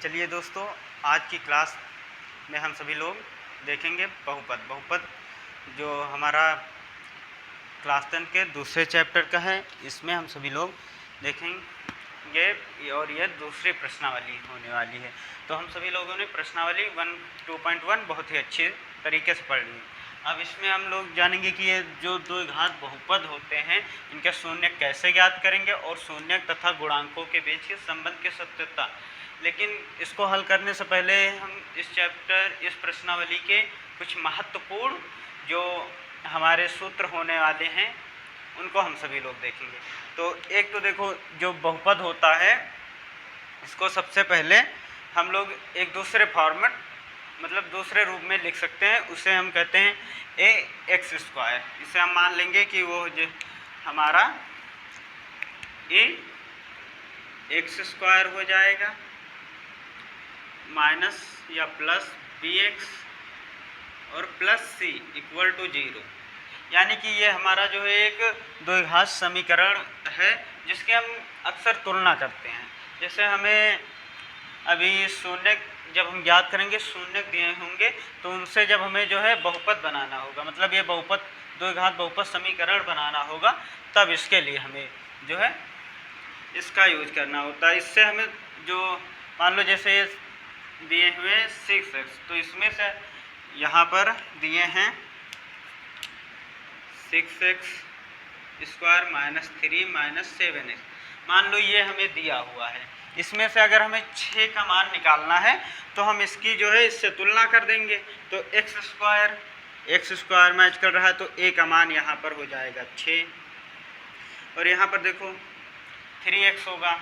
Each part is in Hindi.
चलिए दोस्तों, आज की क्लास में हम सभी लोग देखेंगे बहुपद जो हमारा क्लास 10 के दूसरे चैप्टर का है। इसमें हम सभी लोग देखेंगे और यह दूसरी प्रश्नावली होने वाली है। तो हम सभी लोगों ने प्रश्नावली 2.1 बहुत ही अच्छे तरीके से पढ़ ली। अब इसमें हम लोग जानेंगे कि ये जो दो घात बहुपद होते हैं इनके शून्य कैसे ज्ञात करेंगे और शून्य तथा गुणांकों के बीच के संबंध की सत्यता। लेकिन इसको हल करने से पहले हम इस प्रश्नावली के कुछ महत्वपूर्ण जो हमारे सूत्र होने वाले हैं उनको हम सभी लोग देखेंगे। तो एक तो देखो, जो बहुपद होता है इसको सबसे पहले हम लोग एक दूसरे फॉर्मेट मतलब दूसरे रूप में लिख सकते हैं। उसे हम कहते हैं ax²। इसे हम मान लेंगे कि वो जो हमारा ax² हो जाएगा माइनस या प्लस bx और प्लस c = 0। यानी कि ये हमारा जो है एक द्विघात समीकरण है जिसकी हम अक्सर तुलना करते हैं। जैसे हमें अभी शून्य जब हम ज्ञात करेंगे, शून्य दिए होंगे तो उनसे जब हमें जो है बहुपद बनाना होगा, मतलब ये बहुपद द्विघात बहुपद समीकरण बनाना होगा, तब इसके लिए हमें जो है इसका यूज करना होता है। इससे हमें जो मान लो जैसे दिए हुए 6x, तो इसमें से यहाँ पर दिए हैं 6x² माइनस 3 माइनस 7x। मान लो ये हमें दिया हुआ है। इसमें से अगर हमें 6 का मान निकालना है तो हम इसकी जो है इससे तुलना कर देंगे। तो x² मैच कर रहा है तो a का मान यहाँ पर हो जाएगा 6 और यहाँ पर देखो 3x होगा,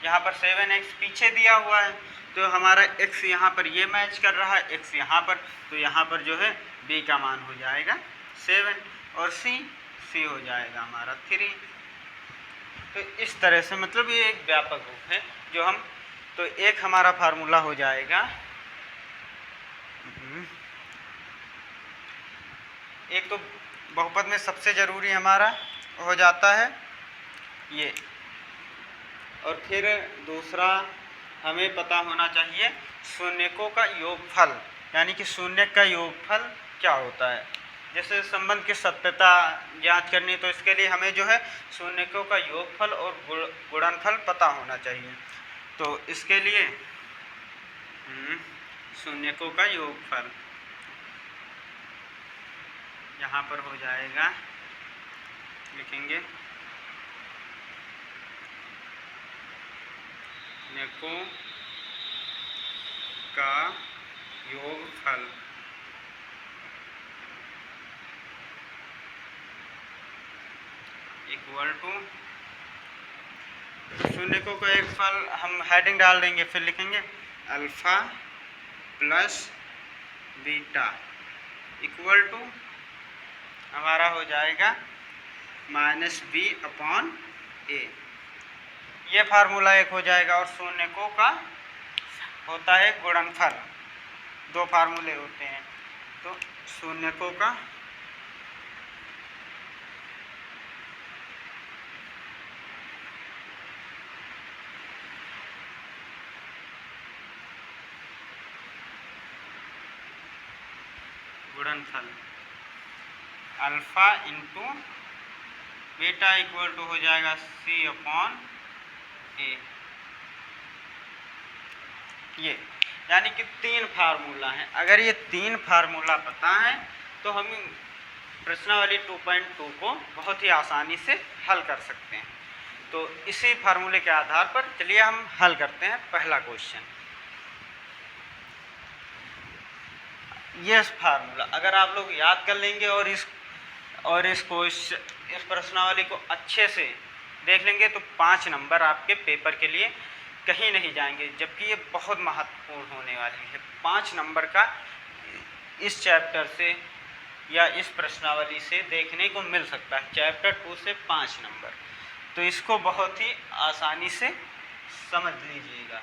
यहाँ पर 7x पीछे दिया हुआ है तो हमारा x यहाँ पर ये मैच कर रहा है, x यहाँ पर, तो यहाँ पर जो है b का मान हो जाएगा 7 और c हो जाएगा हमारा 3। तो इस तरह से मतलब ये एक व्यापक रूप है जो हम, तो एक हमारा फार्मूला हो जाएगा, एक तो बहुपद में सबसे ज़रूरी हमारा हो जाता है ये, और फिर दूसरा हमें पता होना चाहिए शून्यकों का योगफल, यानी कि शून्य का योगफल क्या होता है। जैसे संबंध की सत्यता ज्ञात करनी तो इसके लिए हमें जो है शून्यकों का योगफल और गुणनफल पता होना चाहिए। तो इसके लिए शून्यकों का योगफल यहाँ पर हो जाएगा, लिखेंगे शून्यकों का योगफल = शून्यकों का एक फल, हम हेडिंग डाल देंगे, फिर लिखेंगे अल्फा प्लस बीटा = हमारा हो जाएगा -b/a। ये फार्मूला एक हो जाएगा। और शून्यकों का होता है गुणनफल, दो फार्मूले होते हैं। तो शून्यकों का गुणनफल अल्फा इंटू बीटा = हो जाएगा c/a। ये यानी कि 3 फार्मूला हैं। अगर ये 3 फार्मूला पता है तो हम प्रश्नावली 2.2 को बहुत ही आसानी से हल कर सकते हैं। तो इसी फार्मूले के आधार पर चलिए हम हल करते हैं पहला क्वेश्चन। ये फार्मूला अगर आप लोग याद कर लेंगे और इस प्रश्नावली को अच्छे से देख लेंगे तो 5 नंबर आपके पेपर के लिए कहीं नहीं जाएंगे, जबकि ये बहुत महत्वपूर्ण होने वाली है। 5 नंबर का इस चैप्टर से या इस प्रश्नावली से देखने को मिल सकता है, चैप्टर 2 से 5 नंबर। तो इसको बहुत ही आसानी से समझ लीजिएगा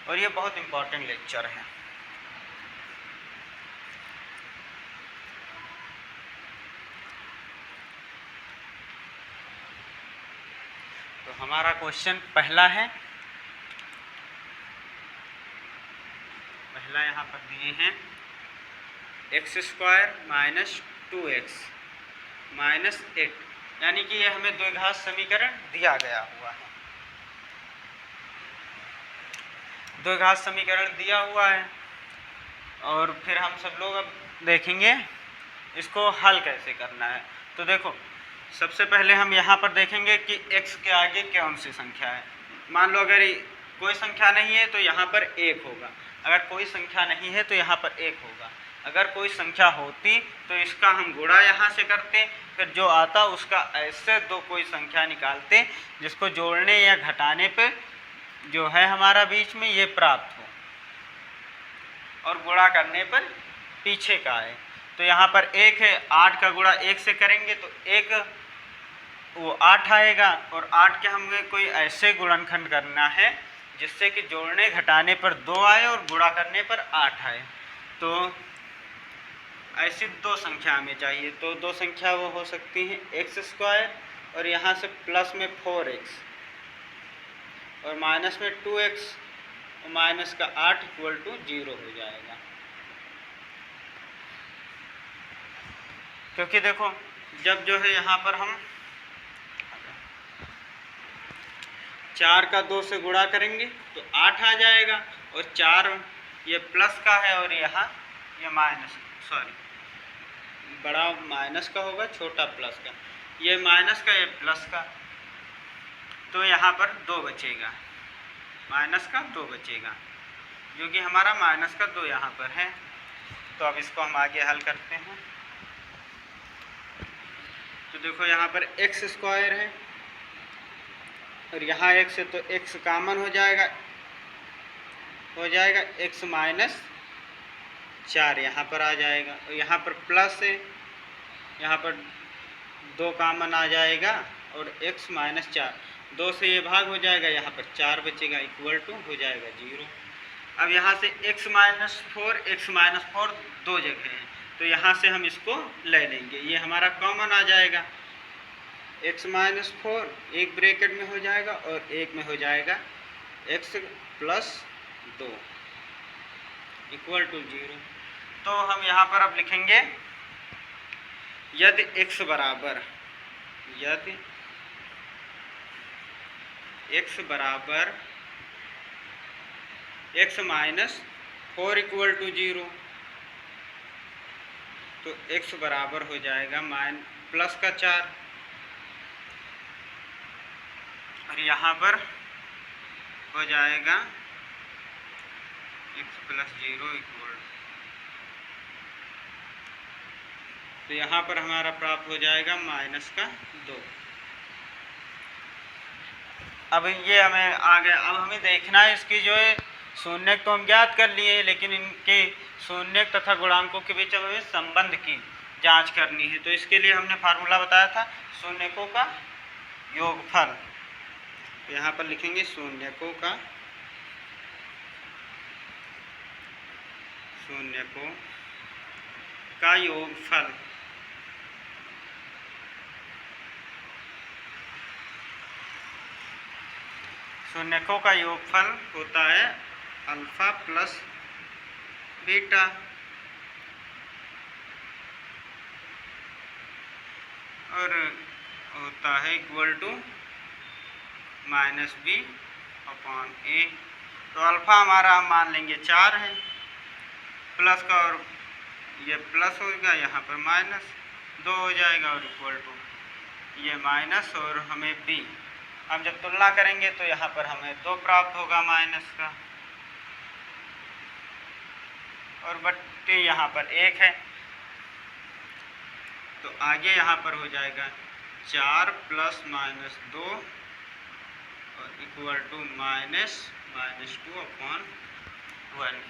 और ये बहुत इम्पोर्टेंट लेक्चर है। तो हमारा क्वेश्चन पहला है पहला यहाँ पर दिए हैं x² माइनस 2x माइनस 8, यानी कि ये हमें द्विघात समीकरण दिया गया हुआ है, द्विघात समीकरण दिया हुआ है। और फिर हम सब लोग अब देखेंगे इसको हल कैसे करना है। तो देखो सबसे पहले हम यहाँ पर देखेंगे कि x के आगे कौन सी संख्या है। मान लो अगर कोई संख्या नहीं है तो यहाँ पर 1 होगा, अगर कोई संख्या नहीं है तो यहाँ पर 1 होगा। अगर कोई संख्या होती तो इसका हम गुणा यहाँ से करते, फिर जो आता उसका ऐसे दो कोई संख्या निकालते जिसको जोड़ने या घटाने पे जो है हमारा बीच में ये प्राप्त हो, और गुणा करने पर पीछे का आए। तो यहाँ पर 1 है, 8 का गुणा 1 से करेंगे तो 1 वो 8 आएगा, और 8 के हमें कोई ऐसे गुणनखंड करना है जिससे कि जोड़ने घटाने पर 2 आए और गुणा करने पर 8 आए। तो ऐसी दो संख्या हमें चाहिए। तो दो संख्या वो हो सकती हैं x² और यहाँ से प्लस में 4x और माइनस में 2x और माइनस का 8 इक्वल टू 0 हो जाएगा। क्योंकि देखो जब जो है यहाँ पर हम 4 का 2 से गुणा करेंगे तो 8 आ जाएगा, और 4 ये प्लस का है और यहाँ ये माइनस, सॉरी बड़ा माइनस का होगा छोटा प्लस का, ये माइनस का ये प्लस का, तो यहाँ पर 2 बचेगा, माइनस का 2 बचेगा, जो कि हमारा माइनस का 2 यहाँ पर है। तो अब इसको हम आगे हल करते हैं। तो देखो यहाँ पर x² है और यहाँ x है तो x कॉमन हो जाएगा x माइनस 4 यहाँ पर आ जाएगा, और यहाँ पर प्लस है, यहाँ पर 2 कॉमन आ जाएगा और x माइनस 4, 2 से ये भाग हो जाएगा, यहाँ पर 4 बचेगा इक्वल टू हो जाएगा 0। अब यहाँ से x माइनस 4 दो जगह हैं तो यहाँ से हम इसको ले लेंगे, ये हमारा कॉमन आ जाएगा। x माइनस 4 एक ब्रैकेट में हो जाएगा और एक में हो जाएगा x प्लस 2 इक्वल टू 0। तो हम यहाँ पर अब लिखेंगे यदि x बराबर x माइनस 4 इक्वल टू 0, तो x बराबर हो जाएगा प्लस का 4, और यहाँ पर हो जाएगा x प्लस 0 इक्वल, तो यहाँ पर हमारा प्राप्त हो जाएगा माइनस का 2। अब ये हमें आगे अब हमें देखना है इसकी जो है शून्यक तो हम ज्ञात कर लिए, लेकिन इनके शून्यक तथा गुणांकों के बीच हमें संबंध की जांच करनी है। तो इसके लिए हमने फार्मूला बताया था शून्यकों का योगफल। तो यहाँ पर लिखेंगे शून्यकों का योगफल। शून्यकों का योगफल होता है अल्फा प्लस बीटा, और होता है equal to minus b upon a। तो अल्फा हमारा हम मान लेंगे 4 है, प्लस का और ये प्लस होगा, यहाँ पर माइनस 2 हो जाएगा और इक्वल टू ये माइनस और हमें b। हम जब तुलना करेंगे तो यहाँ पर हमें 2 प्राप्त होगा माइनस का, और बट्टे यहाँ पर 1 है, तो आगे यहाँ पर हो जाएगा 4 प्लस माइनस 2 और इक्वल टू माइनस 2 अपॉन 1।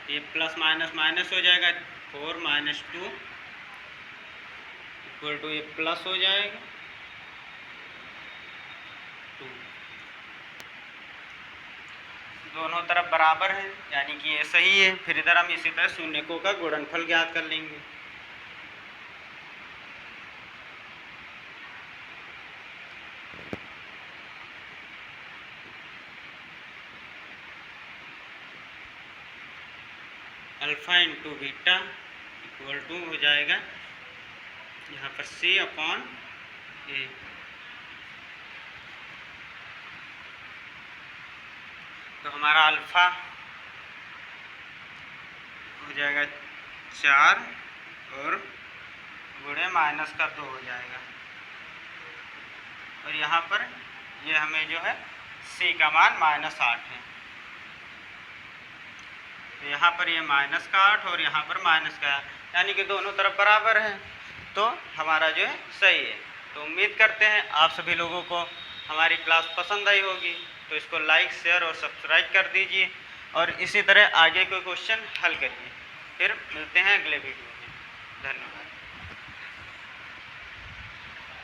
ये प्लस माइनस माइनस हो जाएगा, 4 माइनस 2 इक्वल टू ये प्लस हो जाएगा 2। दोनों तरफ बराबर है यानी कि ये सही है। फिर इधर हम इसी तरह शून्यकों का गुणनफल ज्ञात कर लेंगे। Alpha into beta equal to हो जाएगा यहाँ पर C अपॉन ए। तो हमारा अल्फ़ा हो जाएगा 4 और गुणे माइनस का 2 हो जाएगा। और यहाँ पर ये हमें जो है C का मान -8 है। तो यहाँ पर ये माइनस का 8 और यहाँ पर माइनस का, यानी कि दोनों तरफ बराबर है, तो हमारा जो है सही है। तो उम्मीद करते हैं आप सभी लोगों को हमारी क्लास पसंद आई होगी। तो इसको लाइक, शेयर और सब्सक्राइब कर दीजिए और इसी तरह आगे कोई क्वेश्चन हल करिए। फिर मिलते हैं अगले वीडियो में। धन्यवाद।